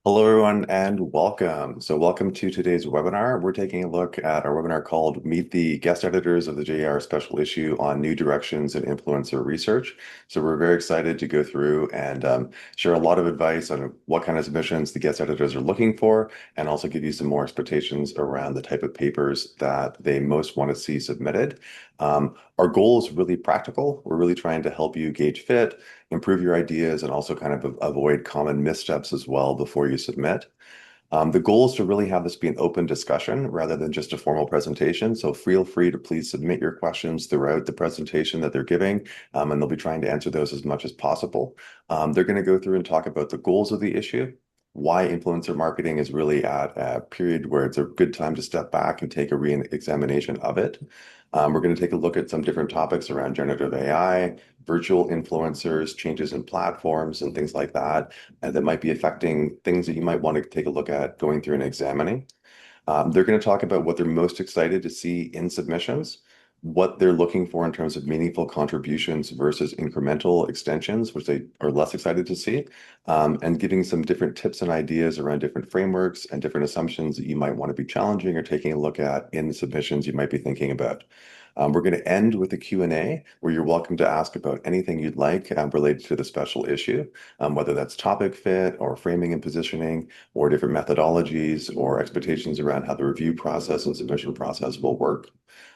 Hello, everyone, and welcome. Welcome to today's webinar. We're taking a look at our webinar called Meet the Guest Editors of the JR Special Issue on New Directions in Influencer Research. We're very excited to go through and share a lot of advice on what kind of submissions the guest editors are looking for, and also give you some more expectations around the type of papers that they most want to see submitted. Our goal is really practical. We're really trying to help you gauge fit, improve your ideas, and also kind of avoid common missteps as well before you submit. The goal is to really have this be an open discussion rather than just a formal presentation. So feel free to please submit your questions throughout the presentation that they're giving, and they'll be trying to answer those as much as possible. They're going to go through and talk about the goals of the issue, why influencer marketing is really at a period where it's a good time to step back and take a re-examination of it. We're going to take a look at some different topics around generative AI, virtual influencers, changes in platforms, and things like that, and that might be affecting things that you might want to take a look at going through and examining. They're going to talk about what they're most excited to see in submissions, what they're looking for in terms of meaningful contributions versus incremental extensions, which they are less excited to see, and giving some different tips and ideas around different frameworks and different assumptions that you might want to be challenging or taking a look at in the submissions you might be thinking about. We're going to end with a Q&A where you're welcome to ask about anything you'd like related to the special issue, whether that's topic fit or framing and positioning or different methodologies or expectations around how the review process and submission process will work.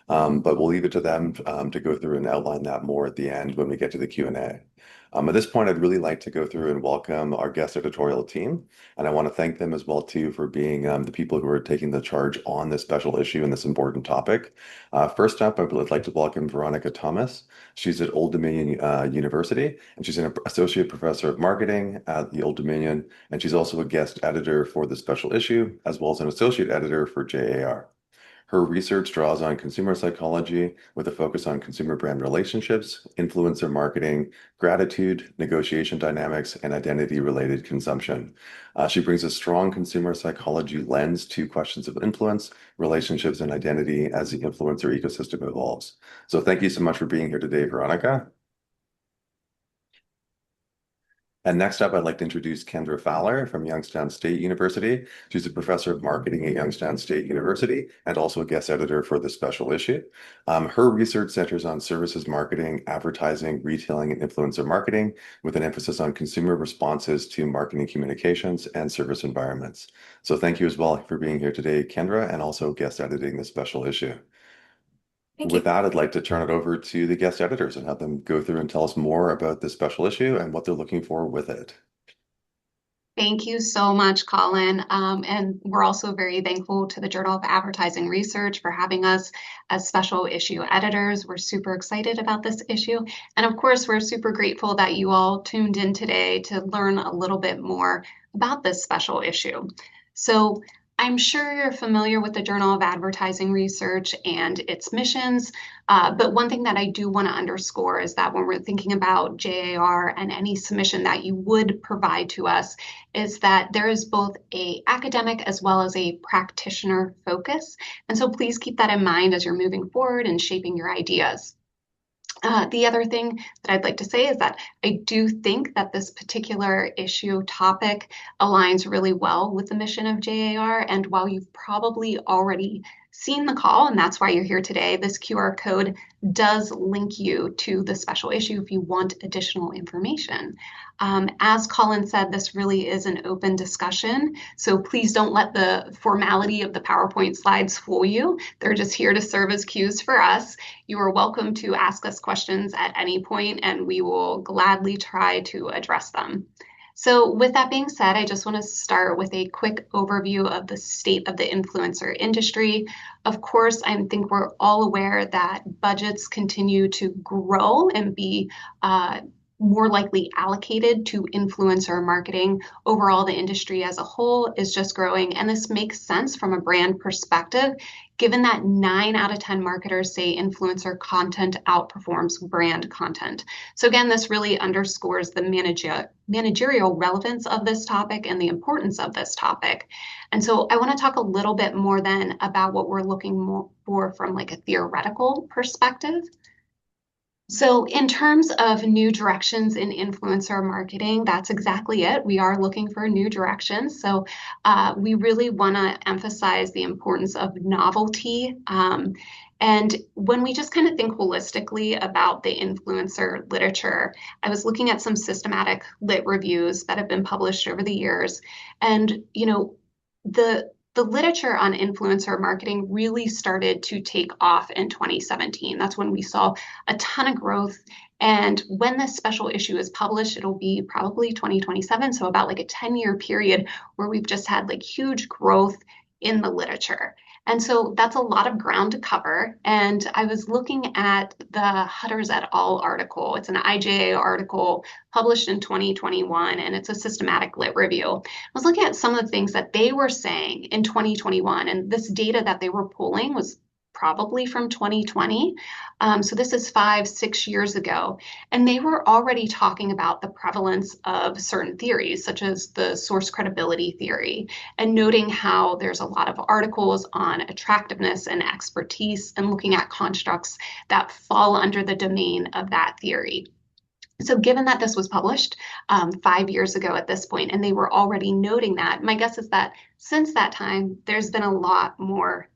But we'll leave it to them to go through and outline that more at the end when we get to the Q&A. At this point, I'd really like to go through and welcome our guest editorial team. And I want to thank them as well, too, for being the people who are taking the charge on this special issue and this important topic. First up, I would like to welcome Veronica Thomas. She's at Old Dominion University, and she's an associate professor of marketing at the Old Dominion. And she's also a guest editor for the special issue, as well as an associate editor for JAR. Her research draws on consumer psychology with a focus on consumer brand relationships, influencer marketing, gratitude, negotiation dynamics, and identity-related consumption. She brings a strong consumer psychology lens to questions of influence, relationships, and identity as the influencer ecosystem evolves. So thank you so much for being here today, Veronica. And next up, I'd like to introduce Kendra Fowler from Youngstown State University. She's a professor of marketing at Youngstown State University and also a guest editor for the special issue. Her research centers on services marketing, advertising, retailing, and influencer marketing, with an emphasis on consumer responses to marketing communications and service environments. So thank you as well for being here today, Kendra, and also guest editing the special issue. Thank With you. that, I'd like to turn it over to the guest editors and have them go through and tell us more about this special issue and what they're looking for with it. Thank you so much, Colin. And we're also very thankful to the Journal of Advertising Research for having us as special issue editors. We're super excited about this issue. And of course, we're super grateful that you all tuned in today to learn a little bit more about this special issue. So I'm sure you're familiar with the Journal of Advertising Research and its missions. But one thing that I do want to underscore is that when we're thinking about JAR and any submission that you would provide to us, is that there is both a academic as well as a practitioner focus. And so please keep that in mind as you're moving forward and shaping your ideas. The other thing that I'd like to say is that I do think that this particular issue topic aligns really well with the mission of JAR. And while you've probably already seen the call, and that's why you're here today, this QR code does link you to the special issue if you want additional information. As Colin said, this really is an open discussion, so please don't let the formality of the PowerPoint slides fool you. They're just here to serve as cues for us. You are welcome to ask us questions at any point, and we will gladly try to address them. So with that being said, I just want to start with a quick overview of the state of the influencer industry. Of course, I think we're all aware that budgets continue to grow and be more likely allocated to influencer marketing. Overall, the industry as a whole is just growing, and this makes sense from a brand perspective, given that 9 out of 10 marketers say influencer content outperforms brand content. So again, this really underscores the managerial relevance of this topic and the importance of this topic. And so I want to talk a little bit more then about what we're looking for from like a theoretical perspective. So, in terms of new directions in influencer marketing, that's exactly it. We are looking for new directions. So, we really want to emphasize the importance of novelty. And when we just kind of think holistically about the influencer literature, I was looking at some systematic lit reviews that have been published over the years. And, the literature on influencer marketing really started to take off in 2017. That's when we saw a ton of growth. And when this special issue is published, it'll be probably 2027. So about like a 10-year period where we've just had like huge growth in the literature. And so that's a lot of ground to cover. And I was looking at the Hutters et al. Article. It's an IJA article published in 2021, and it's a systematic lit review. I was looking at some of the things that they were saying in 2021, and this data that they were pulling was probably from 2020. So this is 5, 6 years ago. And they were already talking about the prevalence of certain theories, such as the source credibility theory, and noting how there's a lot of articles on attractiveness and expertise and looking at constructs that fall under the domain of that theory. So, given that this was published 5 years ago at this point, and they were already noting that, my guess is that since that time, there's been a lot more,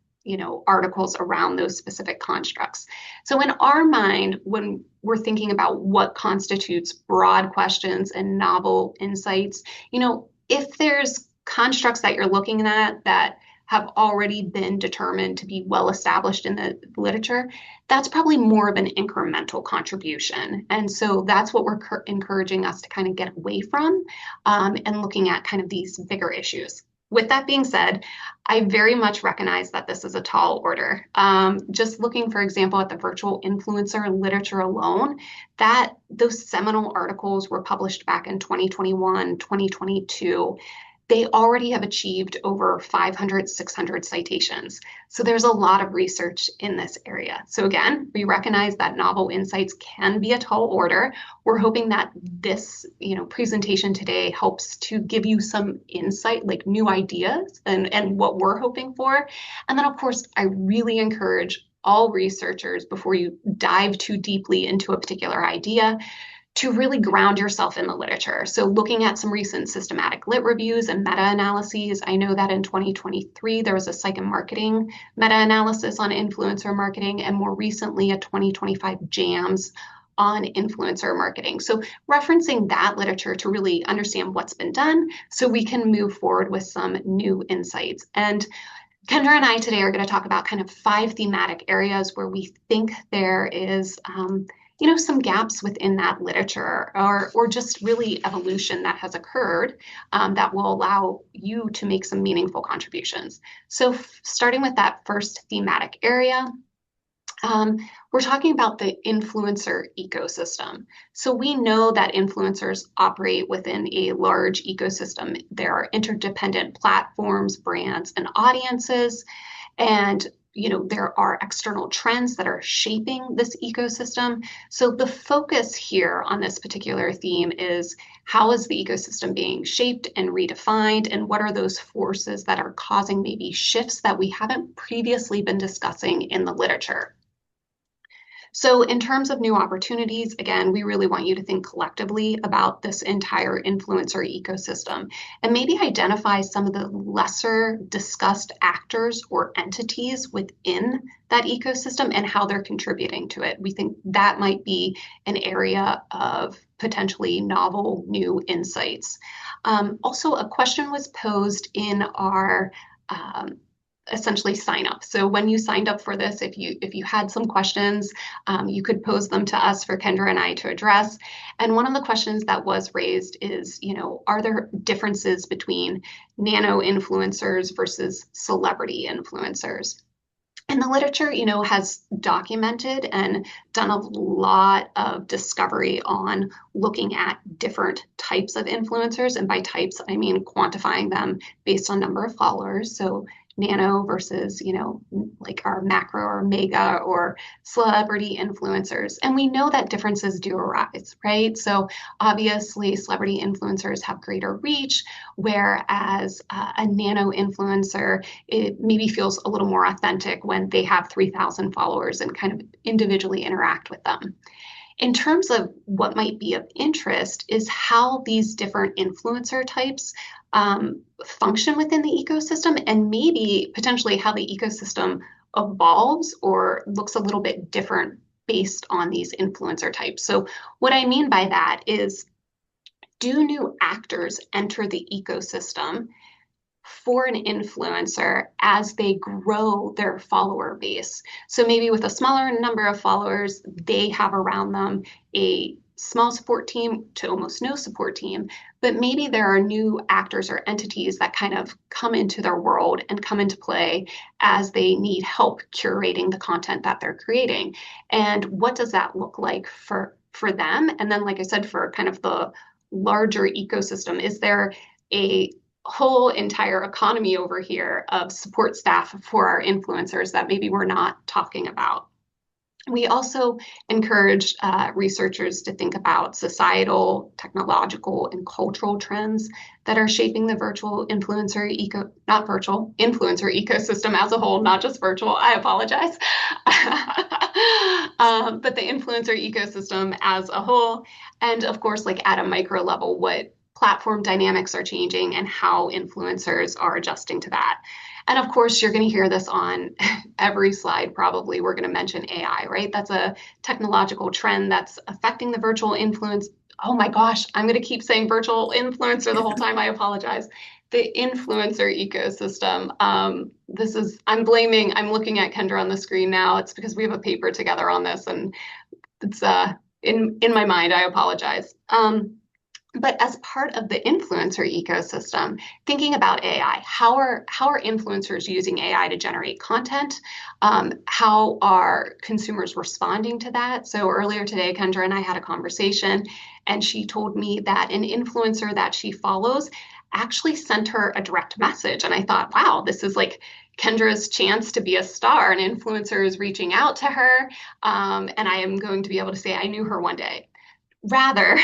articles around those specific constructs. So, in our mind, when we're thinking about what constitutes broad questions and novel insights, if there's constructs that you're looking at that have already been determined to be well established in the literature, that's probably more of an incremental contribution. And so that's what we're encouraging us to kind of get away from and looking at kind of these bigger issues. With that being said, I very much recognize that this is a tall order. Just looking, for example, at the virtual influencer literature alone, that those seminal articles were published back in 2021, 2022. They already have achieved over 500, 600 citations. So there's a lot of research in this area. So again, we recognize that novel insights can be a tall order. We're hoping that this, presentation today helps to give you some insight, like new ideas and what we're hoping for. And then of course, I really encourage all researchers before you dive too deeply into a particular idea to really ground yourself in the literature. So looking at some recent systematic lit reviews and meta-analyses, I know that in 2023, there was a psych and marketing meta-analysis on influencer marketing, and more recently, a 2025 JAMS on influencer marketing. So referencing that literature to really understand what's been done so we can move forward with some new insights. And Kendra and I today are going to talk about kind of 5 thematic areas where we think there is some gaps within that literature or just really evolution that has occurred that will allow you to make some meaningful contributions. So starting with that first thematic area, we're talking about the influencer ecosystem. So we know that influencers operate within a large ecosystem. There are interdependent platforms, brands, and audiences. And there are external trends that are shaping this ecosystem. So the focus here on this particular theme is how is the ecosystem being shaped and redefined, and what are those forces that are causing maybe shifts that we haven't previously been discussing in the literature. So in terms of new opportunities, again, we really want you to think collectively about this entire influencer ecosystem and maybe identify some of the lesser discussed actors or entities within that ecosystem and how they're contributing to it. We think that might be an area of potentially novel new insights. Also, a question was posed in our essentially sign up. So when you signed up for this, if you had some questions, you could pose them to us for Kendra and I to address. And one of the questions that was raised is, are there differences between nano influencers versus celebrity influencers? And the literature, has documented and done a lot of discovery on looking at different types of influencers. And by types, I mean quantifying them based on number of followers. So nano versus, like our macro or mega or celebrity influencers. And we know that differences do arise, right? So obviously, celebrity influencers have greater reach, whereas a nano influencer, it maybe feels a little more authentic when they have 3,000 followers and kind of individually interact with them. In terms of what might be of interest is how these different influencer types function within the ecosystem and maybe potentially how the ecosystem evolves or looks a little bit different based on these influencer types. So what I mean by that is, do new actors enter the ecosystem for an influencer as they grow their follower base? So maybe with a smaller number of followers, they have around them a small support team to almost no support team, but maybe there are new actors or entities that kind of come into their world and come into play as they need help curating the content that they're creating. And what does that look like for them? And then, like I said, for kind of the larger ecosystem, is there a whole entire economy over here of support staff for our influencers that maybe we're not talking about? We also encourage researchers to think about societal, technological, and cultural trends that are shaping the virtual influencer not virtual, influencer ecosystem as a whole, not just virtual. I apologize. But the influencer ecosystem as a whole. And of course, like at a micro level, what platform dynamics are changing and how influencers are adjusting to that. And of course, you're going to hear this on every slide, probably. We're going to mention AI, right? That's a technological trend that's affecting the virtual influence. Oh my gosh, I'm going to keep saying virtual influencer the whole time. I apologize. The influencer ecosystem. I'm looking at Kendra on the screen now. It's because we have a paper together on this, and it's in my mind. I apologize. But as part of the influencer ecosystem, thinking about AI, how are influencers using AI to generate content? How are consumers responding to that? So earlier today, Kendra and I had a conversation, and she told me that an influencer that she follows actually sent her a direct message. And I thought, wow, this is like Kendra's chance to be a star. An influencer is reaching out to her, and I am going to be able to say I knew her one day. Rather,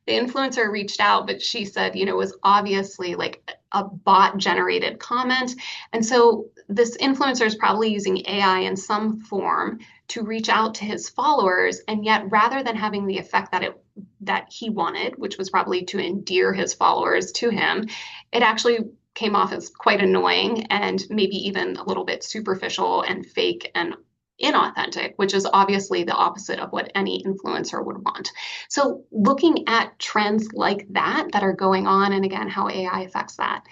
the influencer reached out, but she said, it was obviously like a bot generated comment. And so this influencer is probably using AI in some form to reach out to his followers. And yet, rather than having the effect that he wanted, which was probably to endear his followers to him, it actually came off as quite annoying and maybe even a little bit superficial and fake and inauthentic, which is obviously the opposite of what any influencer would want. So looking at trends like that are going on, and again, how AI affects that.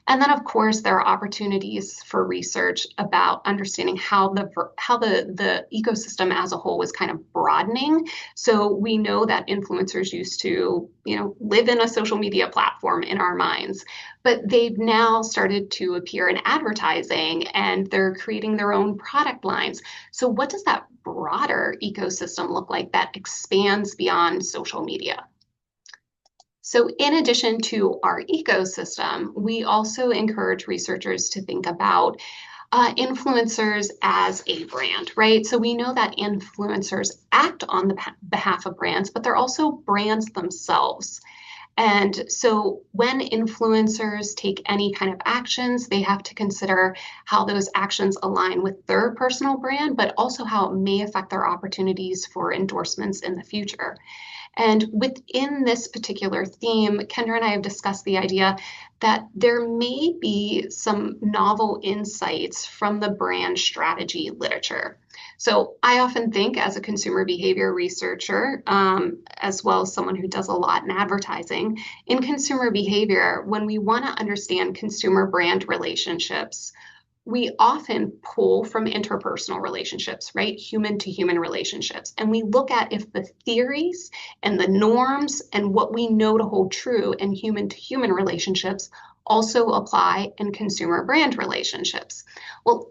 And then, of course, there are opportunities for research about understanding how the ecosystem as a whole is kind of broadening. So we know that influencers used to, live in a social media platform in our minds, but they've now started to appear in advertising and they're creating their own product lines. So what does that broader ecosystem look like that expands beyond social media? So in addition to our ecosystem, we also encourage researchers to think about influencers as a brand, right? So we know that influencers act on the behalf of brands, but they're also brands themselves. And so when influencers take any kind of actions, they have to consider how those actions align with their personal brand, but also how it may affect their opportunities for endorsements in the future. And within this particular theme, Kendra and I have discussed the idea that there may be some novel insights from the brand strategy literature. So I often think, as a consumer behavior researcher, as well as someone who does a lot in advertising, in consumer behavior, when we want to understand consumer brand relationships, we often pull from interpersonal relationships, right? Human to human relationships. And we look at if the theories and the norms and what we know to hold true in human to human relationships also apply in consumer brand relationships. Well,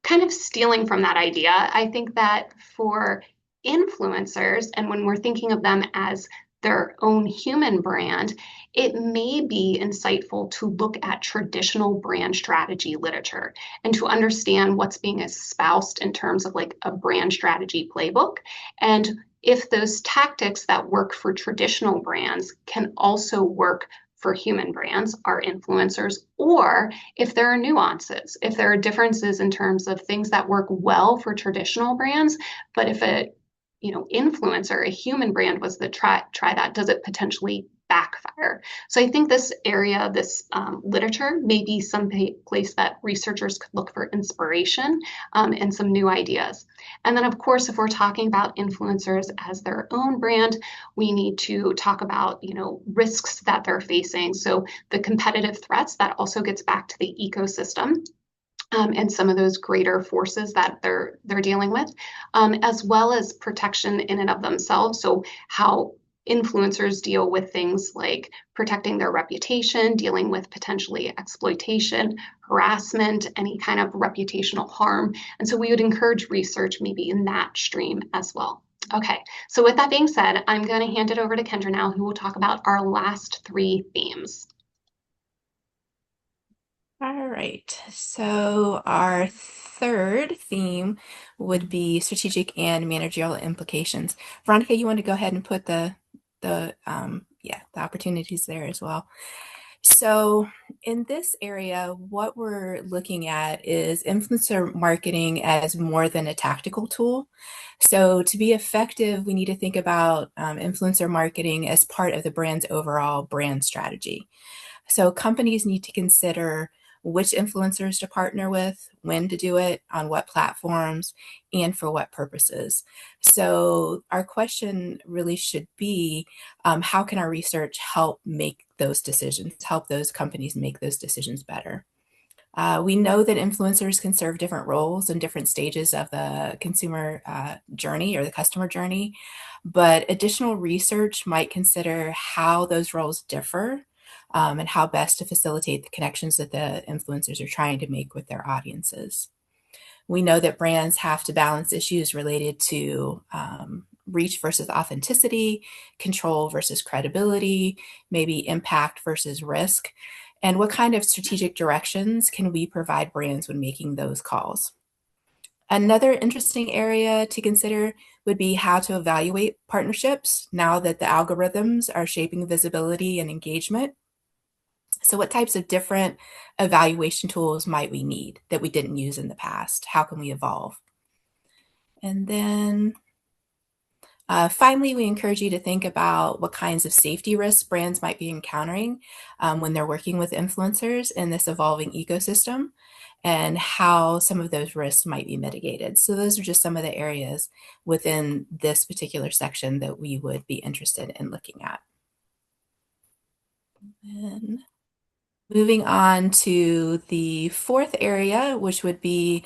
kind of stealing from that idea, I think that for influencers, and when we're thinking of them as their own human brand, it may be insightful to look at traditional brand strategy literature and to understand what's being espoused in terms of like a brand strategy playbook. And if those tactics that work for traditional brands can also work for human brands, our influencers, or if there are nuances, if there are differences in terms of things that work well for traditional brands, but if it influencer, a human brand was the try that, does it potentially backfire? So I think this area, this literature may be some place that researchers could look for inspiration and some new ideas. And then, of course, if we're talking about influencers as their own brand, we need to talk about, risks that they're facing. So the competitive threats, that also gets back to the ecosystem. And some of those greater forces that they're dealing with, as well as protection in and of themselves. So how influencers deal with things like protecting their reputation, dealing with potentially exploitation, harassment, any kind of reputational harm. And so we would encourage research maybe in that stream as well. Okay, so with that being said, I'm going to hand it over to Kendra now, who will talk about our last three themes. All right, so our third theme would be strategic and managerial implications. Veronica, you want to go ahead and put the opportunities there as well. So in this area, what we're looking at is influencer marketing as more than a tactical tool. So to be effective, we need to think about influencer marketing as part of the brand's overall brand strategy. So companies need to consider which influencers to partner with, when to do it, on what platforms, and for what purposes. So our question really should be, how can our research help make those decisions, help those companies make those decisions better? We know that influencers can serve different roles in different stages of the consumer journey or the customer journey, but additional research might consider how those roles differ and how best to facilitate the connections that the influencers are trying to make with their audiences. We know that brands have to balance issues related to reach versus authenticity, control versus credibility, maybe impact versus risk, and what kind of strategic directions can we provide brands when making those calls. Another interesting area to consider would be how to evaluate partnerships now that the algorithms are shaping visibility and engagement. So what types of different evaluation tools might we need that we didn't use in the past? How can we evolve? And then finally, we encourage you to think about what kinds of safety risks brands might be encountering when they're working with influencers in this evolving ecosystem and how some of those risks might be mitigated. So those are just some of the areas within this particular section that we would be interested in looking at. And moving on to the fourth area, which would be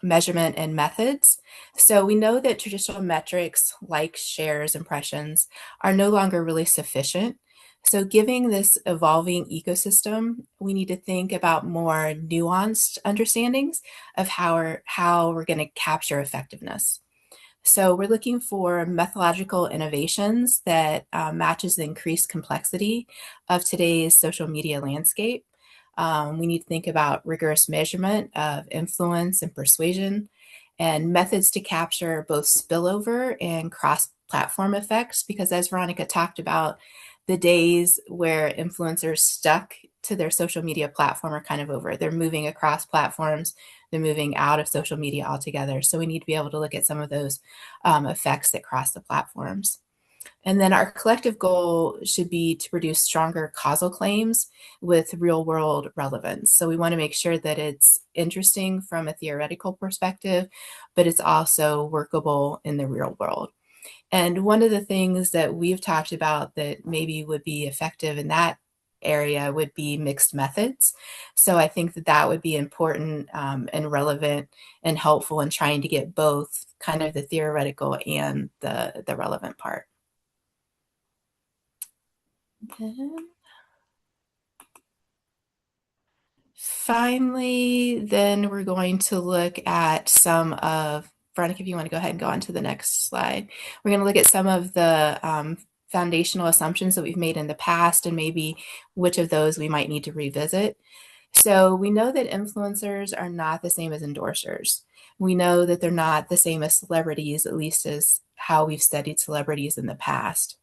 measurement and methods. So we know that traditional metrics like shares, impressions are no longer really sufficient. So giving this evolving ecosystem, we need to think about more nuanced understandings of how we're going to capture effectiveness. So we're looking for methodological innovations that matches the increased complexity of today's social media landscape. We need to think about rigorous measurement of influence and persuasion and methods to capture both spillover and cross-platform effects, because as Veronica talked about, the days where influencers stuck to their social media platform are kind of over. They're moving across platforms. They're moving out of social media altogether. So we need to be able to look at some of those effects that cross the platforms. And then our collective goal should be to produce stronger causal claims with real world relevance. So we want to make sure that it's interesting from a theoretical perspective, but it's also workable in the real world. And one of the things that we've talked about that maybe would be effective in that area would be mixed methods. So I think that that would be important and relevant and helpful in trying to get both kind of the theoretical and the relevant part. Finally, then we're going to look at some of, Veronica, if you want to go ahead and go on to the next slide. We're going to look at some of the foundational assumptions that we've made in the past and maybe which of those we might need to revisit. So we know that influencers are not the same as endorsers. We know that they're not the same as celebrities, at least as how we've studied celebrities in the past.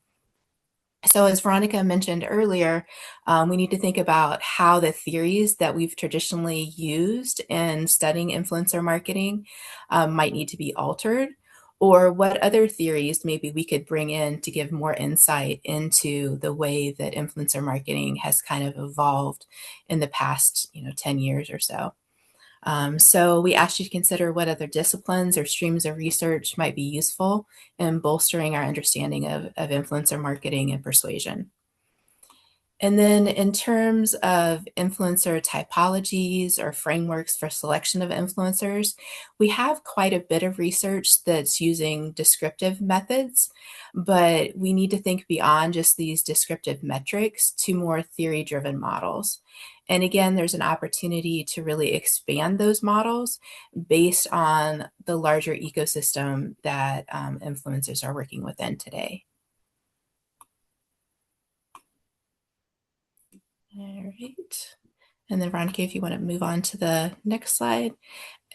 So as Veronica mentioned earlier, we need to think about how the theories that we've traditionally used in studying influencer marketing might need to be altered, or what other theories maybe we could bring in to give more insight into the way that influencer marketing has kind of evolved in the past, 10 years or so. So we asked you to consider what other disciplines or streams of research might be useful in bolstering our understanding of influencer marketing and persuasion. And then in terms of influencer typologies or frameworks for selection of influencers, we have quite a bit of research that's using descriptive methods, but we need to think beyond just these descriptive metrics to more theory-driven models. And again, there's an opportunity to really expand those models based on the larger ecosystem that influencers are working within today. All right. And then Veronica, if you want to move on to the next slide.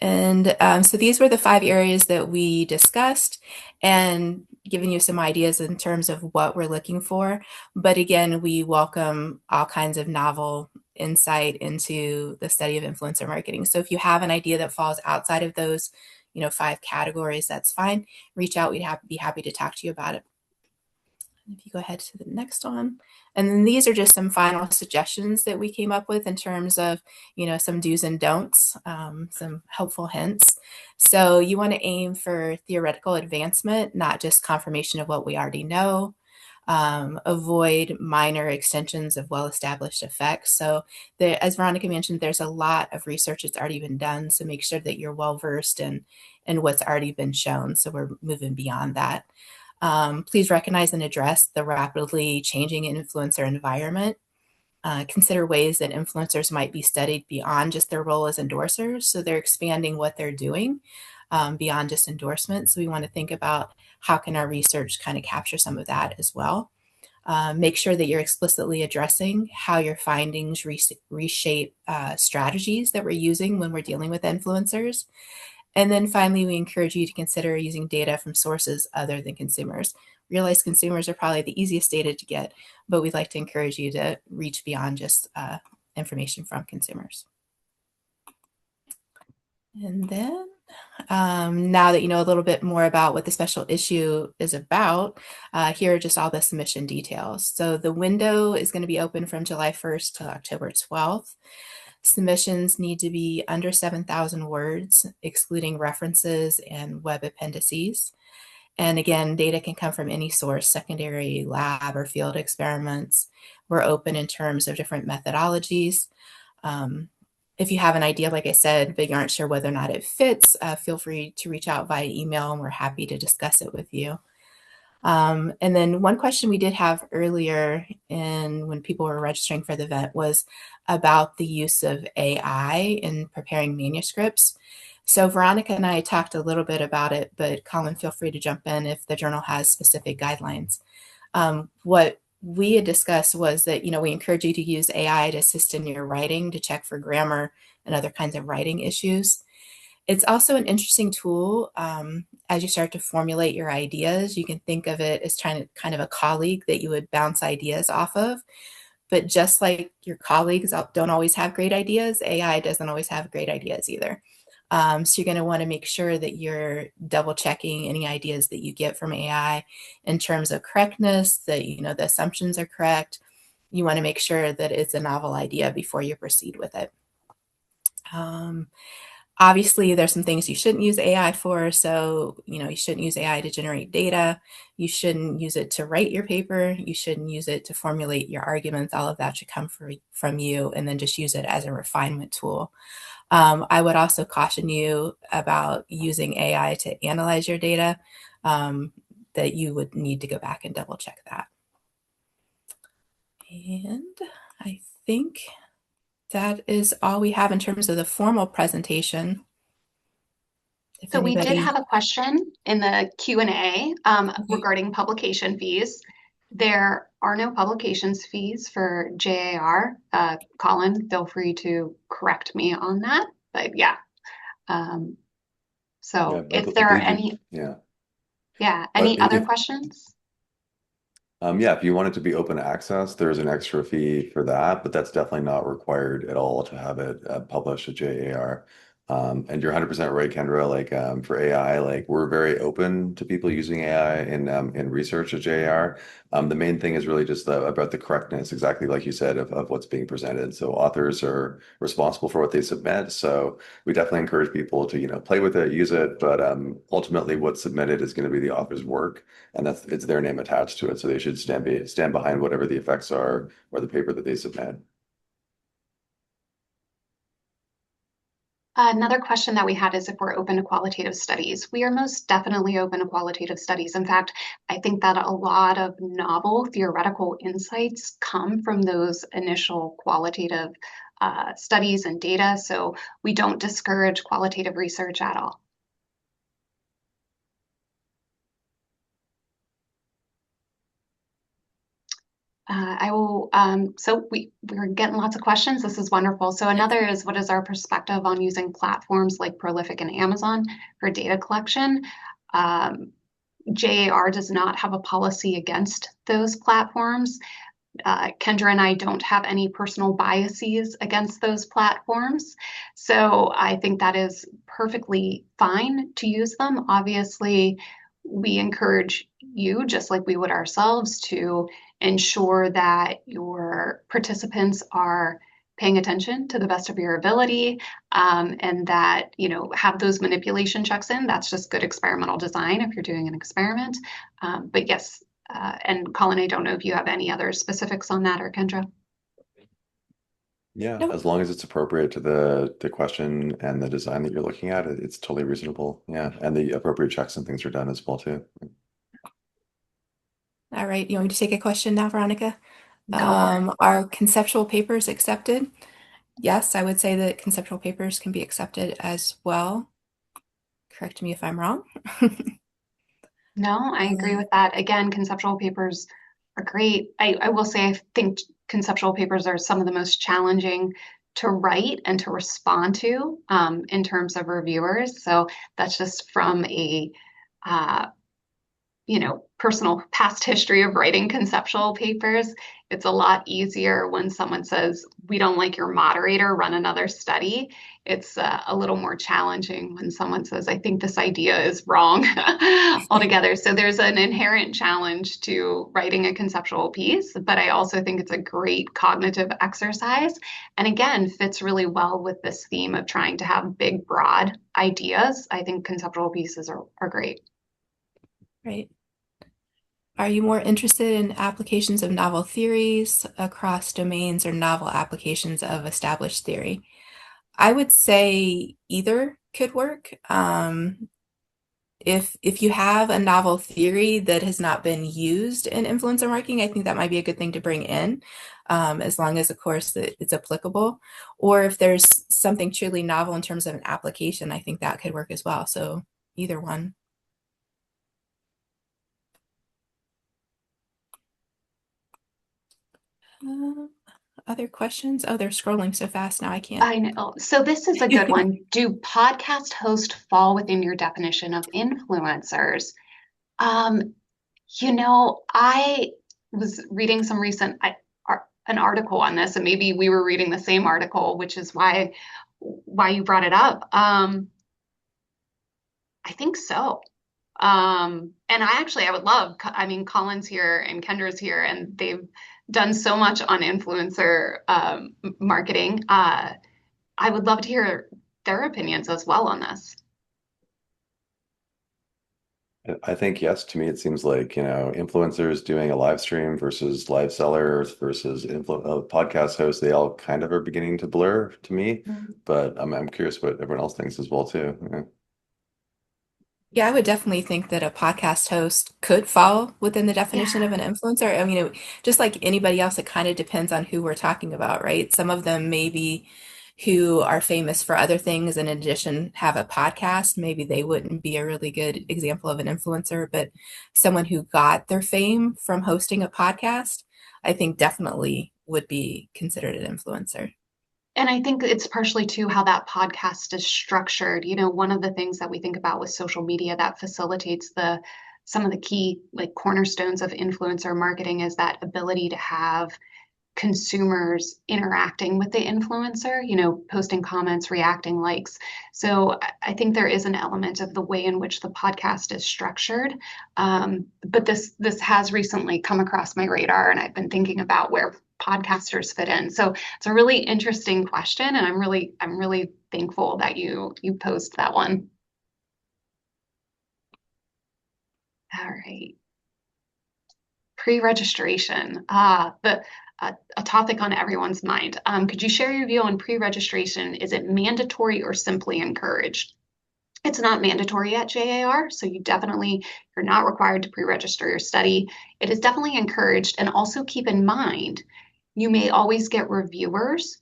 And so these were the 5 areas that we discussed and giving you some ideas in terms of what we're looking for. But again, we welcome all kinds of novel insight into the study of influencer marketing. So if you have an idea that falls outside of those, 5 categories, that's fine. Reach out. We'd be happy to talk to you about it. If you go ahead to the next one. And then these are just some final suggestions that we came up with in terms of, some do's and don'ts, some helpful hints. So you want to aim for theoretical advancement, not just confirmation of what we already know. Avoid minor extensions of well-established effects. So as Veronica mentioned, there's a lot of research that's already been done. So make sure that you're well-versed in what's already been shown. So we're moving beyond that. Please recognize and address the rapidly changing influencer environment. Consider ways that influencers might be studied beyond just their role as endorsers. So they're expanding what they're doing beyond just endorsements. So we want to think about how can our research kind of capture some of that as well. Make sure that you're explicitly addressing how your findings reshape strategies that we're using when we're dealing with influencers. And then finally, we encourage you to consider using data from sources other than consumers. Realize consumers are probably the easiest data to get, but we'd like to encourage you to reach beyond just information from consumers. And then now that you know a little bit more about what the special issue is about, here are just all the submission details. So the window is going to be open from July 1st to October 12th. Submissions need to be under 7,000 words, excluding references and web appendices. And again, data can come from any source, secondary, lab, or field experiments. We're open in terms of different methodologies. If you have an idea, like I said, but you aren't sure whether or not it fits, feel free to reach out via email and we're happy to discuss it with you. And then one question we did have earlier when people were registering for the event was about the use of AI in preparing manuscripts. So Veronica and I talked a little bit about it, but Colin, feel free to jump in if the journal has specific guidelines. What we had discussed was that, we encourage you to use AI to assist in your writing, to check for grammar and other kinds of writing issues. It's also an interesting tool as you start to formulate your ideas. You can think of it as kind of a colleague that you would bounce ideas off of. But just like your colleagues don't always have great ideas, AI doesn't always have great ideas either. So you're going to want to make sure that you're double checking any ideas that you get from AI in terms of correctness, that the assumptions are correct. You want to make sure that it's a novel idea before you proceed with it. Obviously, there's some things you shouldn't use AI for. So, you shouldn't use AI to generate data. You shouldn't use it to write your paper. You shouldn't use it to formulate your arguments. All of that should come from you, and then just use it as a refinement tool. I would also caution you about using AI to analyze your data, that you would need to go back and double check that. And I think that is all we have in terms of the formal presentation. So we did have a question in the Q&A regarding publication fees. There are no publications fees for JAR. Colin, feel free to correct me on that. But yeah. So if there are any other questions? Yeah, if you want it to be open access, there's an extra fee for that, but that's definitely not required at all to have it published at JAR. And you're 100% right, Kendra. Like for AI, like we're very open to people using AI in research at JAR. The main thing is really just about the correctness, exactly like you said, of what's being presented. So authors are responsible for what they submit. So we definitely encourage people to, play with it, use it, but ultimately what's submitted is going to be the author's work, and it's their name attached to it. So they should stand behind whatever the effects are or the paper that they submit. Another question that we had is if we're open to qualitative studies. We are most definitely open to qualitative studies. In fact, I think that a lot of novel theoretical insights come from those initial qualitative studies and data. So we don't discourage qualitative research at all. I will, so we're getting lots of questions. This is wonderful. So Yep. another is what is our perspective on using platforms like Prolific and Amazon for data collection? Um, JAR does not have a policy against those platforms. Kendra and I don't have any personal biases against those platforms. So I think that is perfectly fine to use them. Obviously, we encourage you, just like we would ourselves, to ensure that your participants are paying attention to the best of your ability, and that have those manipulation checks in. That's just good experimental design if you're doing an experiment. But yes, and Colin, I don't know if you have any other specifics on that, or Kendra. Yeah, Nope. as long as it's appropriate to the question and the design that you're looking at, it's totally reasonable. Yeah, and the appropriate checks and things are done as well too. All right. You want me to take a question now, Veronica? Go for it. Are conceptual papers accepted? Yes, I would say that conceptual papers can be accepted as well. Correct me if I'm wrong. No, I agree Um, with that. Again, conceptual papers are great. I will say I think conceptual papers are some of the most challenging to write and to respond to in terms of reviewers. So that's just from a uh, personal past history of writing conceptual papers. It's a lot easier when someone says, we don't like your moderator, run another study. It's a little more challenging when someone says, I think this idea is wrong altogether. So there's an inherent challenge to writing a conceptual piece, but I also think it's a great cognitive exercise. And again, fits really well with this theme of trying to have big, broad ideas. I think conceptual pieces are great. right. Are you more interested in applications of novel theories across domains or novel applications of established theory? I would say either could work. If you have a novel theory that has not been used in influencer marketing, I think that might be a good thing to bring in, as long as, of course, that it's applicable. Or if there's something truly novel in terms of an application, I think that could work as well. So either one. Um, Other questions? Oh, they're scrolling so fast now I can't. I know. So this is a good one. Do podcast hosts fall within your definition of influencers? Um, I was reading some recent an article on this, and maybe we were reading the same article, which is why you brought it up. I think so. And I would love, I mean, Colin's here and Kendra's here, and they've done so much on influencer marketing. I would love to hear their opinions as well on this. I think yes, to me it seems like, influencers doing a live stream versus live sellers versus podcast hosts, they all kind of are beginning to blur to me, but I'm curious what everyone else thinks as well too. Yeah. Yeah, I would definitely think that a podcast host could fall within the definition of Yeah. an influencer. I mean, just like anybody else, it kind of depends on who we're talking about, right? Some of them maybe who are famous for other things and in addition have a podcast, maybe they wouldn't be a really good example of an influencer, but someone who got their fame from hosting a podcast, I think definitely would be considered an influencer. And I think it's partially too how that podcast is structured. One of the things that we think about with social media that facilitates the some of the key like cornerstones of influencer marketing is that ability to have consumers interacting with the influencer, posting comments, reacting likes. So I think there is an element of the way in which the podcast is structured. But this has recently come across my radar, and I've been thinking about where podcasters fit in. So it's a really interesting question, and I'm really thankful that you posed that one. All right. Pre-registration, a topic on everyone's mind. Could you share your view on pre-registration? Is it mandatory or simply encouraged? It's not mandatory at JAR, so you're not required to pre-register your study. It is definitely encouraged, and also keep in mind, you may always get reviewers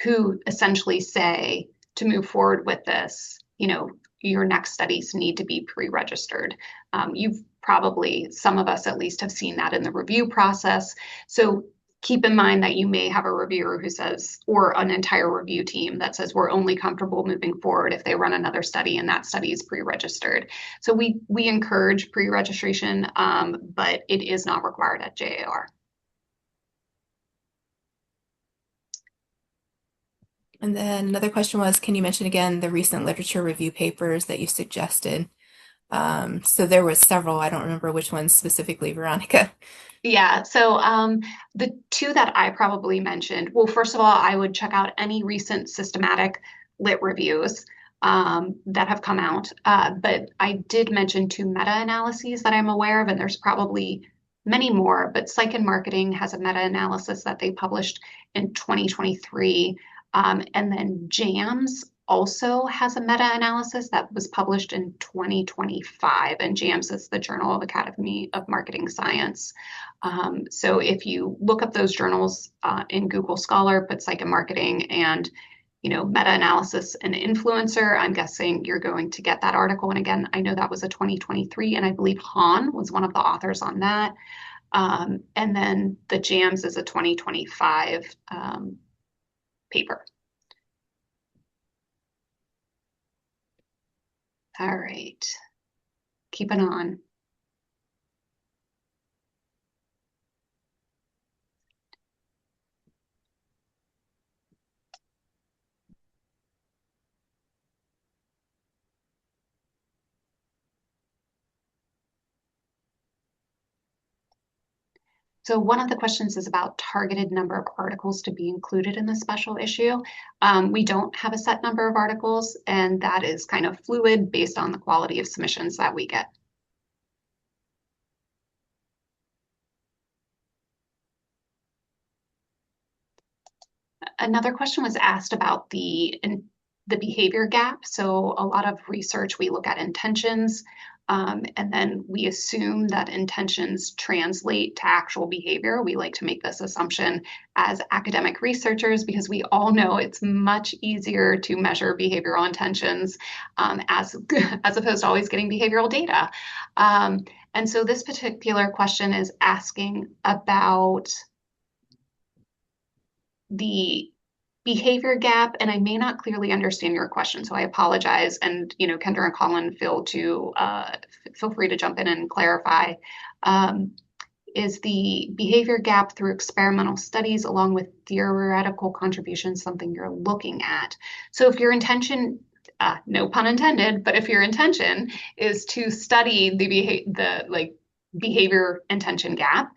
who essentially say to move forward with this, your next studies need to be pre-registered. You've probably, some of us at least, have seen that in the review process. So keep in mind that you may have a reviewer who says, or an entire review team that says, we're only comfortable moving forward if they run another study and that study is pre-registered. So we encourage pre-registration, but it is not required at JAR. And then another question was, can you mention again the recent literature review papers that you suggested? So there was several. I don't remember which ones specifically, Veronica. Yeah, so the two that I probably mentioned, well, first of all, I would check out any recent systematic lit reviews that have come out. But I did mention two meta-analyses that I'm aware of, and there's probably many more, but Psych and Marketing has a meta-analysis that they published in 2023. And then JAMS also has a meta-analysis that was published in 2025, and JAMS is the Journal of Academy of Marketing Science. So if you look up those journals in Google Scholar, put Psych and Marketing and meta-analysis and influencer, I'm guessing you're going to get that article. And again, I know that was a 2023, and I believe Han was one of the authors on that. And then the JAMS is a 2025 paper. All right, keeping on. So one of the questions is about targeted number of articles to be included in the special issue. We don't have a set number of articles, and that is kind of fluid based on the quality of submissions that we get. Another question was asked about the behavior gap. So a lot of research, we look at intentions, and then we assume that intentions translate to actual behavior. We like to make this assumption as academic researchers because we all know it's much easier to measure behavioral intentions as opposed to always getting behavioral data. And so this particular question is asking about the behavior gap, and I may not clearly understand your question, so I apologize. And Kendra and Colin, feel free to jump in and clarify. Is the behavior gap through experimental studies along with theoretical contributions something you're looking at? So if your intention, no pun intended, but if your intention is to study the behavior intention gap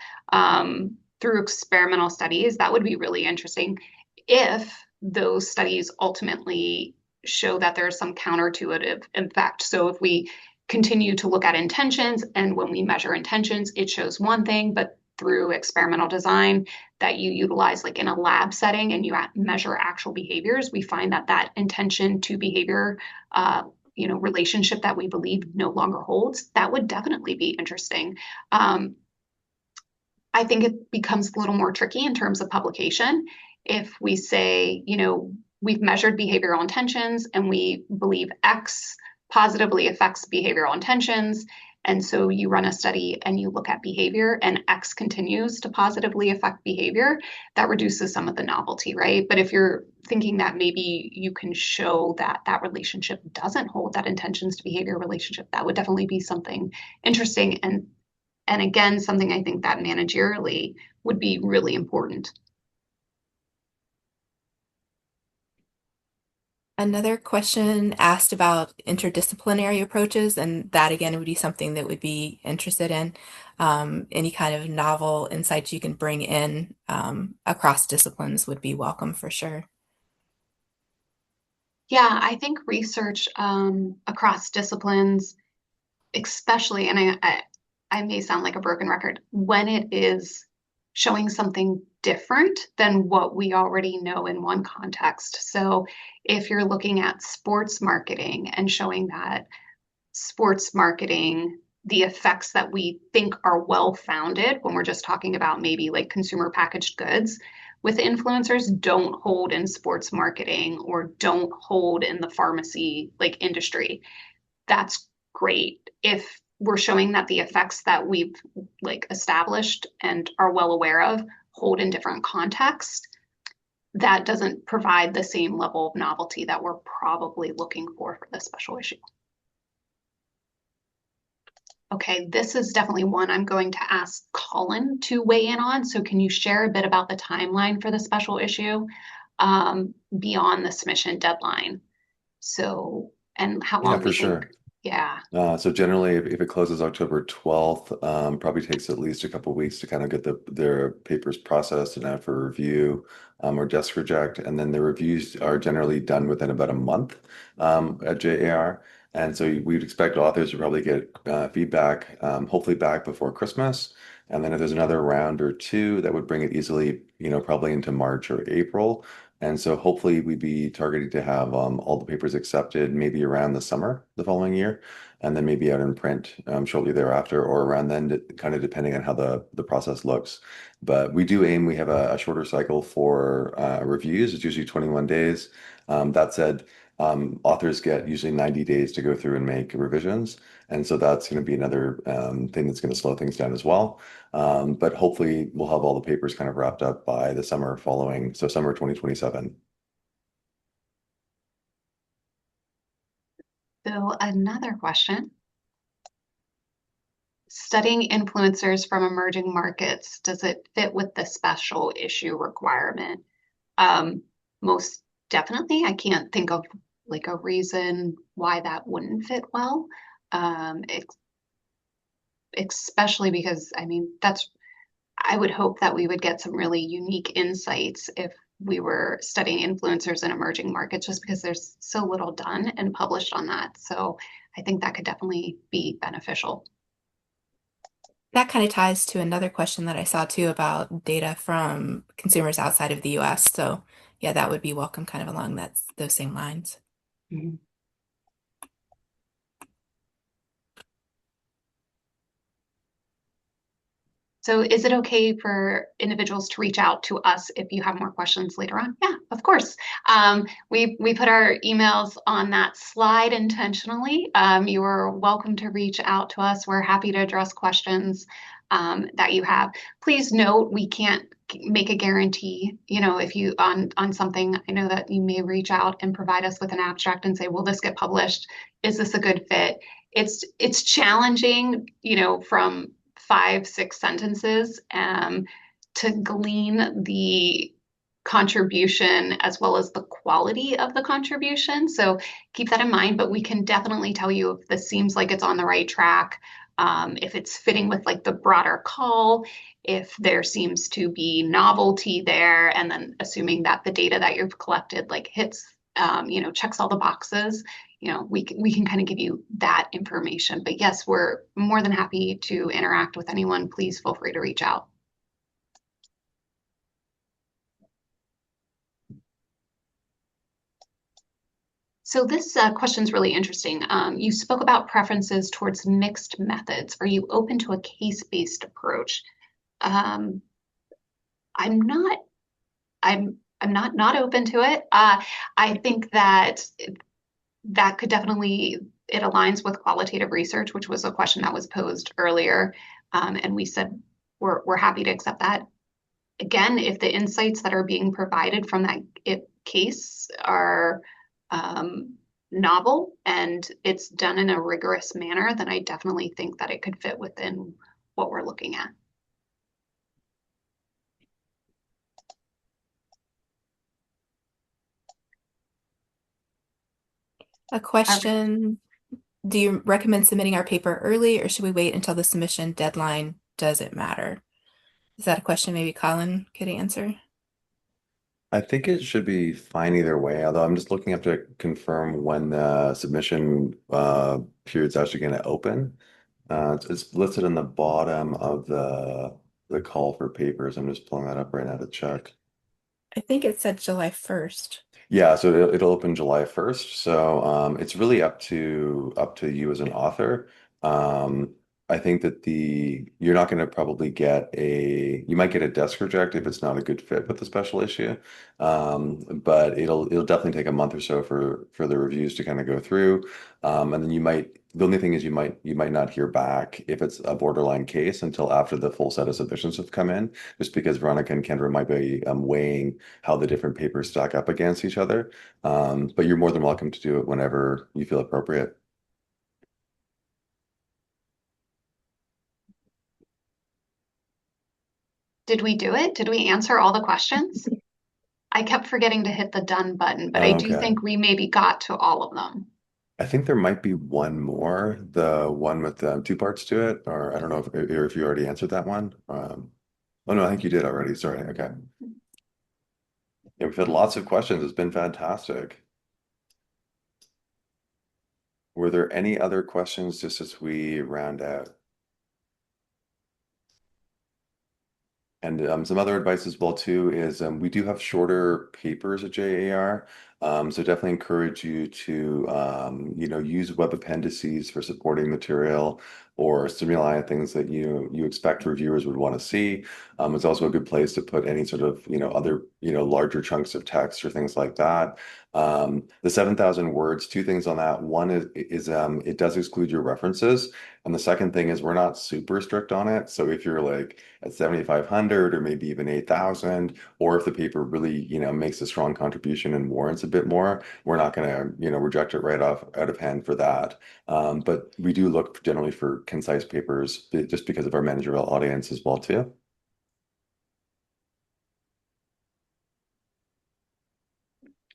through experimental studies, that would be really interesting if those studies ultimately show that there's some counterintuitive effect. So if we continue to look at intentions, and when we measure intentions, it shows one thing, but through experimental design that you utilize like in a lab setting and you measure actual behaviors, we find that intention to behavior relationship that we believe no longer holds, that would definitely be interesting. I think it becomes a little more tricky in terms of publication. If we say, we've measured behavioral intentions and we believe X positively affects behavioral intentions, and so you run a study and you look at behavior and X continues to positively affect behavior, that reduces some of the novelty, right? But if you're thinking that maybe you can show that that relationship doesn't hold, that intentions to behavior relationship, that would definitely be something interesting. And again, something I think that managerially would be really important. Another question asked about interdisciplinary approaches, and that again would be something that would be interested in. Any kind of novel insights you can bring in across disciplines would be welcome for sure. Yeah, I think research across disciplines, especially, and I may sound like a broken record, when it is showing something different than what we already know in one context. So if you're looking at sports marketing and showing that sports marketing, the effects that we think are well-founded when we're just talking about maybe like consumer packaged goods with influencers don't hold in sports marketing or don't hold in the pharmacy like industry. That's great. If we're showing that the effects that we've like established and are well aware of hold in different contexts, that doesn't provide the same level of novelty that we're probably looking for the special issue. Okay, this is definitely one I'm going to ask Colin to weigh in on. So can you share a bit about the timeline for the special issue beyond the submission deadline? So, and how Yeah, long for we think, sure. yeah. So generally, if it closes October 12th, probably takes at least a couple of weeks to kind of get their papers processed and out for review or desk reject. And then the reviews are generally done within about a month at JAR. And so we'd expect authors to probably get feedback, hopefully back before Christmas. And then if there's another round or two, that would bring it easily, probably into March or April. And so hopefully we'd be targeting to have all the papers accepted maybe around the summer the following year, and then maybe out in print shortly thereafter or around then, kind of depending on how the process looks. But we do aim, we have a shorter cycle for reviews. It's usually 21 days. That said, authors get usually 90 days to go through and make revisions. And so that's going to be another thing that's going to slow things down as well. But hopefully we'll have all the papers kind of wrapped up by the summer following, so summer 2027. So another question. Studying influencers from emerging markets, does it fit with the special issue requirement? Most definitely. I can't think of like a reason why that wouldn't fit well. Especially because, I mean, I would hope that we would get some really unique insights if we were studying influencers in emerging markets, just because there's so little done and published on that. So I think that could definitely be beneficial. That kind of ties to another question that I saw too about data from consumers outside of the US. So yeah, that would be welcome kind of along those same lines. Mhm. So is it okay for individuals to reach out to us if you have more questions later on? Yeah, of course. We put our emails on that slide intentionally. You are welcome to reach out to us. We're happy to address questions that you have. Please note we can't make a guarantee, if you on something. I know that you may reach out and provide us with an abstract and say, will this get published? Is this a good fit? It's challenging, from 5, 6 sentences to glean the contribution as well as the quality of the contribution. So keep that in mind, but we can definitely tell you if this seems like it's on the right track, if it's fitting with like the broader call, if there seems to be novelty there, and then assuming that the data that you've collected like hits, checks all the boxes, we can kind of give you that information. But yes, we're more than happy to interact with anyone. Please feel free to reach out. So this question is really interesting. You spoke about preferences towards mixed methods. Are you open to a case-based approach? Um, I'm not. I'm not open to it. I think that could definitely, it aligns with qualitative research, which was a question that was posed earlier. And we said we're happy to accept that. Again, if the insights that are being provided from that case are novel and it's done in a rigorous manner, then I definitely think that it could fit within what we're looking at. A Are- question, do you recommend submitting our paper early or should we wait until the submission deadline? Does it matter? Is that a question maybe Colin could answer? I think it should be fine either way, although I'm just looking up to confirm when the submission period's actually going to open. It's listed in the bottom of the call for papers. I'm just pulling that up right now to check. I think it said July 1st. Yeah, so it'll open July 1st. So it's really up to you as an author. Um, I think that the you're not going to probably get you might get a desk reject if it's not a good fit with the special issue. But it'll definitely take a month or so for the reviews to kind of go through. And then the only thing is you might not hear back if it's a borderline case until after the full set of submissions have come in, just because Veronica and Kendra might be weighing how the different papers stack up against each other. But you're more than welcome to do it whenever you feel appropriate. Did we do it? Did we answer all the questions? I kept forgetting to hit the done button, but I do Okay. think we maybe got to all of them. I think there might be one more, the one with two parts to it, or I don't know if you already answered that one. Oh no, I think you did already. Sorry. Okay. Yeah, we've had lots of questions. It's been fantastic. Were there any other questions just as we round out? And some other advice as well too is we do have shorter papers at JAR, so definitely encourage you to use web appendices for supporting material or stimuli, things that you expect reviewers would want to see. It's also a good place to put any sort of other larger chunks of text or things like that. The 7,000 words, two things on that. One is it does exclude your references. And the second thing is we're not super strict on it. So if you're like at 7,500 or maybe even 8,000, or if the paper really, makes a strong contribution and warrants a bit more, we're not going to, reject it right off out of hand for that. But we do look generally for concise papers just because of our managerial audience as well too.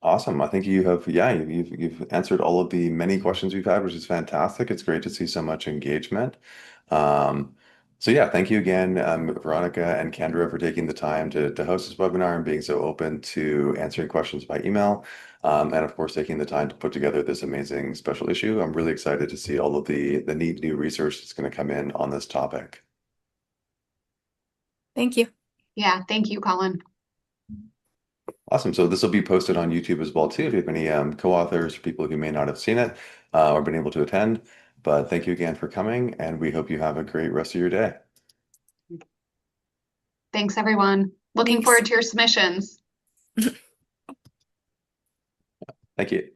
Awesome. I think you have, yeah, you've answered all of the many questions we've had, which is fantastic. It's great to see so much engagement. Um, so yeah, thank you again, Veronica and Kendra, for taking the time to host this webinar and being so open to answering questions by email. And of course, taking the time to put together this amazing special issue. I'm really excited to see all of the neat new research that's going to come in on this topic. Thank you. Yeah, thank you, Colin. Awesome. So this will be posted on YouTube as well too. If you have any co-authors or people who may not have seen it or been able to attend. But thank you again for coming, and we hope you have a great rest of your day. Thanks, everyone. Looking Thanks. forward to your submissions. Thank you.